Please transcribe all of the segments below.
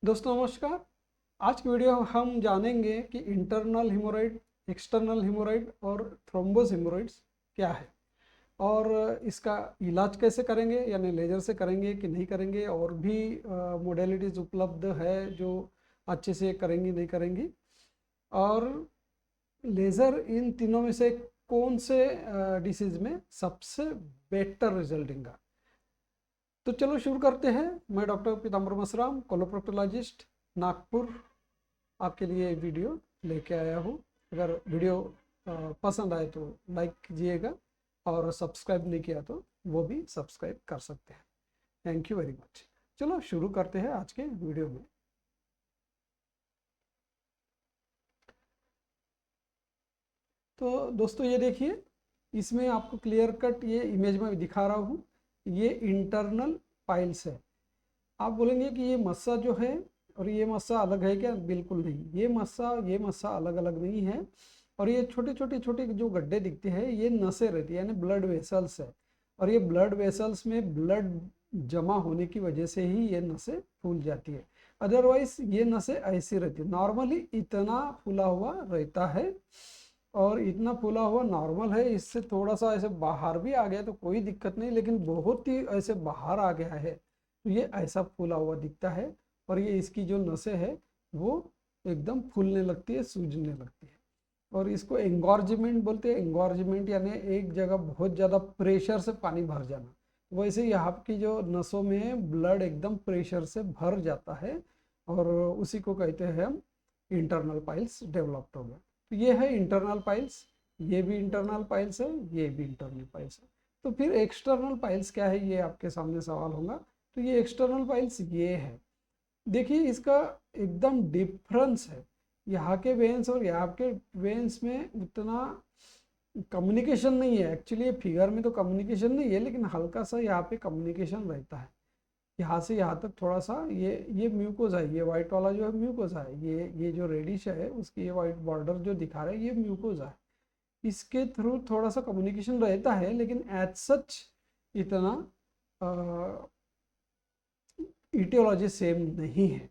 दोस्तों नमस्कार। आज की वीडियो में हम जानेंगे कि इंटरनल हेमोराइड, एक्सटर्नल हेमोराइड और थ्रोम्बोस हेमोराइड्स क्या है और इसका इलाज कैसे करेंगे, यानी लेज़र से करेंगे कि नहीं करेंगे, और भी मोडेलिटीज़ उपलब्ध है जो अच्छे से करेंगी नहीं करेंगी, और लेज़र इन तीनों में से कौन से डिसीज़ में सबसे बेटर रिजल्ट देगा। तो चलो शुरू करते हैं। मैं डॉक्टर पीताम्बर मसराम, कोलोप्रोक्टोलॉजिस्ट, नागपुर, आपके लिए वीडियो लेके आया हूँ। अगर वीडियो पसंद आए तो लाइक कीजिएगा और सब्सक्राइब नहीं किया तो वो भी सब्सक्राइब कर सकते हैं। Thank you very much. चलो शुरू करते हैं आज के वीडियो में। तो दोस्तों ये देखिए, इसमें आपको क्लियर कट ये इमेज में दिखा रहा हूँ। ये इंटरनल पाइल्स है। आप बोलेंगे कि ये मस्सा जो है और ये मस्सा अलग है क्या? बिल्कुल नहीं, ये मस्सा अलग अलग नहीं है। और ये छोटे छोटे छोटे जो गड्ढे दिखते हैं ये नसें रहती है, यानी ब्लड वेसल्स है। और ये ब्लड वेसल्स में ब्लड जमा होने की वजह से ही ये नसें फूल जाती है। अदरवाइज ये नसें ऐसी रहती है, नॉर्मली इतना फूला हुआ रहता है। और इतना फूला हुआ नॉर्मल है, इससे थोड़ा सा ऐसे बाहर भी आ गया तो कोई दिक्कत नहीं, लेकिन बहुत ही ऐसे बाहर आ गया है तो ये ऐसा फूला हुआ दिखता है। और ये इसकी जो नसें है वो एकदम फूलने लगती है, सूजने लगती है। और इसको एंगॉर्जमेंट बोलते हैं। एंगॉर्जमेंट यानी एक जगह बहुत ज़्यादा प्रेशर से पानी भर जाना। वैसे यहाँ की जो नसों में ब्लड एकदम प्रेशर से भर जाता है और उसी को कहते हैं हम इंटरनल पाइल्स डेवलप्ड हो गया। तो ये है इंटरनल पाइल्स, ये भी इंटरनल पाइल्स है, ये भी इंटरनल पाइल्स है। तो फिर एक्सटर्नल पाइल्स क्या है, ये आपके सामने सवाल होगा। तो ये एक्सटर्नल पाइल्स ये है। देखिए इसका एकदम डिफरेंस है। यहाँ के वेन्स और यहाँ के वेन्स में उतना कम्युनिकेशन नहीं है। एक्चुअली ये फिगर में तो कम्युनिकेशन नहीं है, लेकिन हल्का सा यहाँ पे कम्युनिकेशन रहता है। यहाँ से यहाँ तक थोड़ा सा ये म्यूकोसा है। ये वाइट वाला जो है म्यूकोसा है। ये जो रेडिश है उसकी ये वाइट बॉर्डर जो दिखा रहा है ये म्यूकोसा है। इसके थ्रू थोड़ा सा कम्युनिकेशन रहता है, लेकिन एज सच इतना ईटियोलॉजी सेम नहीं है।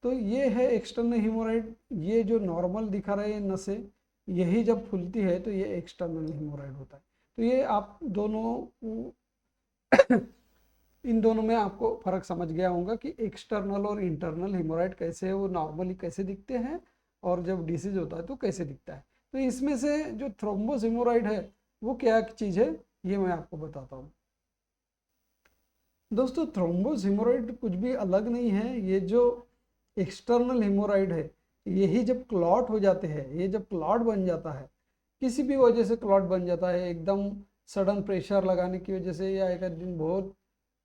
तो ये है एक्सटर्नल हीमोराइड। ये जो नॉर्मल दिखा रहा है ये नसें, यही जब फूलती है तो ये एक्सटर्नल हीमोराइड होता है। तो ये आप दोनों इन दोनों में आपको फर्क समझ गया होगा कि एक्सटर्नल और इंटरनल हीमोराइड कैसे है, वो नॉर्मली कैसे दिखते हैं और जब डिसीज होता है तो कैसे दिखता है। तो इसमें से जो थ्रोम्बोस हीमोराइड है वो क्या चीज़ है ये मैं आपको बताता हूँ। दोस्तों थ्रोम्बोस हेमोराइड कुछ भी अलग नहीं है। ये जो एक्सटर्नल हेमोराइड है, यही जब क्लॉट हो जाते हैं, ये जब क्लॉट बन जाता है, किसी भी वजह से क्लॉट बन जाता है, एकदम सडन प्रेशर लगाने की वजह से, या एक दिन बहुत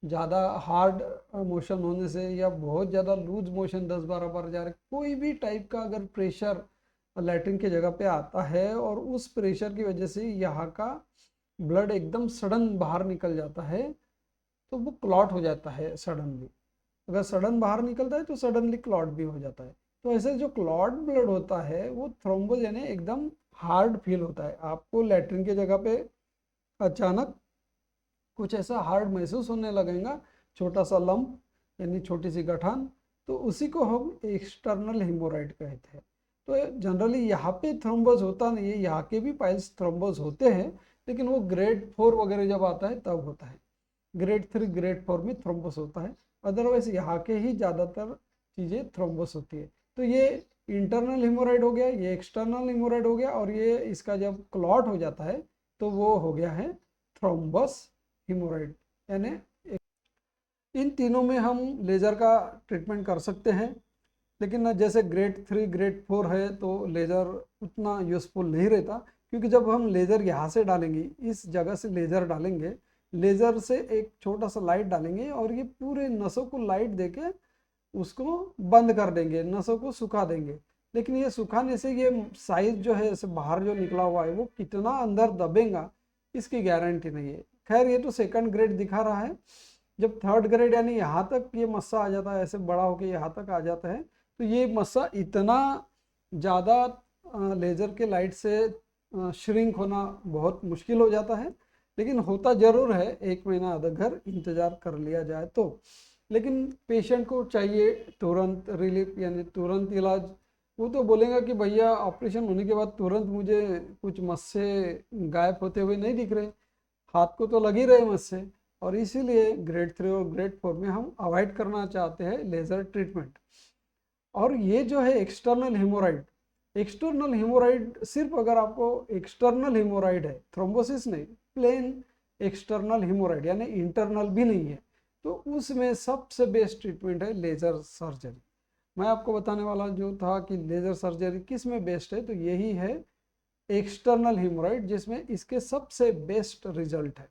ज़्यादा हार्ड मोशन होने से, या बहुत ज़्यादा लूज मोशन 10-12 बार जा रहे, कोई भी टाइप का अगर प्रेशर लैट्रिन की जगह पे आता है और उस प्रेशर की वजह से यहाँ का ब्लड एकदम सडन बाहर निकल जाता है तो वो क्लॉट हो जाता है सडनली। अगर सडन बाहर निकलता है तो सडनली क्लॉट भी हो जाता है। तो ऐसे जो क्लॉट ब्लड होता है वो थ्रोम्बोस यानी एकदम हार्ड फील होता है। आपको लैट्रिन की जगह पे अचानक कुछ ऐसा हार्ड महसूस होने लगेगा, छोटा सा लंप यानी छोटी सी गठान, तो उसी को हम एक्सटर्नल हेमोराइड कहते हैं। तो जनरली यहाँ पे थ्रोम्बोस होता नहीं है, यहाँ के भी पाइल्स थ्रोम्बोस होते हैं, लेकिन वो ग्रेड 4 वगैरह जब आता है तब होता है। ग्रेड 3 ग्रेड 4 में थ्रोम्बोस होता है। अदरवाइज यहाँ के ही ज़्यादातर चीज़ें थ्रोम्बोस होती है। तो ये इंटरनल हेमोराइड हो गया, ये एक्सटर्नल हेमोराइड हो गया, और ये इसका जब क्लॉट हो जाता है तो वो हो गया है थ्रोम्बस हेमोराइड। यानी इन तीनों में हम लेज़र का ट्रीटमेंट कर सकते हैं, लेकिन जैसे ग्रेड 3 ग्रेड 4 है तो लेज़र उतना यूज़फुल नहीं रहता, क्योंकि जब हम लेज़र यहाँ से डालेंगे, इस जगह से लेज़र डालेंगे, लेज़र से एक छोटा सा लाइट डालेंगे और ये पूरे नसों को लाइट देके उसको बंद कर देंगे, नसों को सुखा देंगे। लेकिन ये सुखाने से ये साइज जो है ऐसे बाहर जो निकला हुआ है वो कितना अंदर दबेगा इसकी गारंटी नहीं है। खैर ये तो सेकंड ग्रेड दिखा रहा है। जब थर्ड ग्रेड यानी यहाँ तक ये मस्सा आ जाता है, ऐसे बड़ा होकर यहाँ तक आ जाता है, तो ये मस्सा इतना ज़्यादा लेज़र के लाइट से श्रिंक होना बहुत मुश्किल हो जाता है। लेकिन होता ज़रूर है, 1 महीना आधा घर इंतज़ार कर लिया जाए तो। लेकिन पेशेंट को चाहिए तुरंत रिलीफ यानी तुरंत इलाज। वो तो बोलेगा कि भैया ऑपरेशन होने के बाद तुरंत मुझे कुछ मस्से गायब होते हुए नहीं दिख रहे, हाथ को तो लग ही रहे मस्से, और इसीलिए ग्रेड 3 और ग्रेड 4 में हम अवॉइड करना चाहते हैं लेज़र ट्रीटमेंट। और ये जो है एक्सटर्नल हेमोराइड सिर्फ अगर आपको एक्सटर्नल हेमोराइड है, थ्रोम्बोसिस नहीं, प्लेन एक्सटर्नल हेमोराइड यानी इंटरनल भी नहीं है, तो उसमें सबसे बेस्ट ट्रीटमेंट है लेज़र सर्जरी। मैं आपको बताने वाला जो था कि लेज़र सर्जरी किस में बेस्ट है, तो यही है एक्सटर्नल हेमोराइड, जिसमें इसके सबसे बेस्ट रिजल्ट है।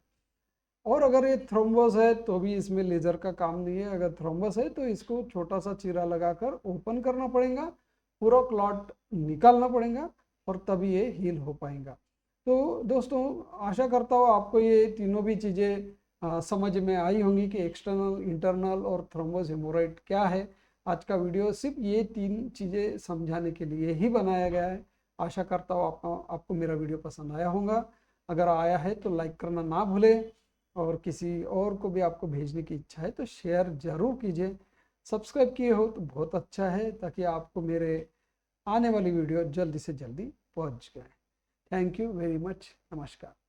और अगर ये थ्रोम्बस है तो भी इसमें लेज़र का काम नहीं है। अगर थ्रोम्बस है तो इसको छोटा सा चीरा लगाकर ओपन करना पड़ेगा, पूरा क्लॉट निकालना पड़ेगा, और तभी ये हील हो पाएगा। तो दोस्तों, आशा करता हूँ आपको ये तीनों भी चीज़ें समझ में आई होंगी कि एक्सटर्नल, इंटरनल और थ्रोम्बस हेमोराइड क्या है। आज का वीडियो सिर्फ ये 3 चीज़ें समझाने के लिए ही बनाया गया है। आशा करता हूँ आपको मेरा वीडियो पसंद आया होगा। अगर आया है तो लाइक करना ना भूलें, और किसी और को भी आपको भेजने की इच्छा है तो शेयर ज़रूर कीजिए। सब्सक्राइब किए हो तो बहुत अच्छा है, ताकि आपको मेरे आने वाली वीडियो जल्दी से जल्दी पहुंच जाए। Thank you very much. नमस्कार।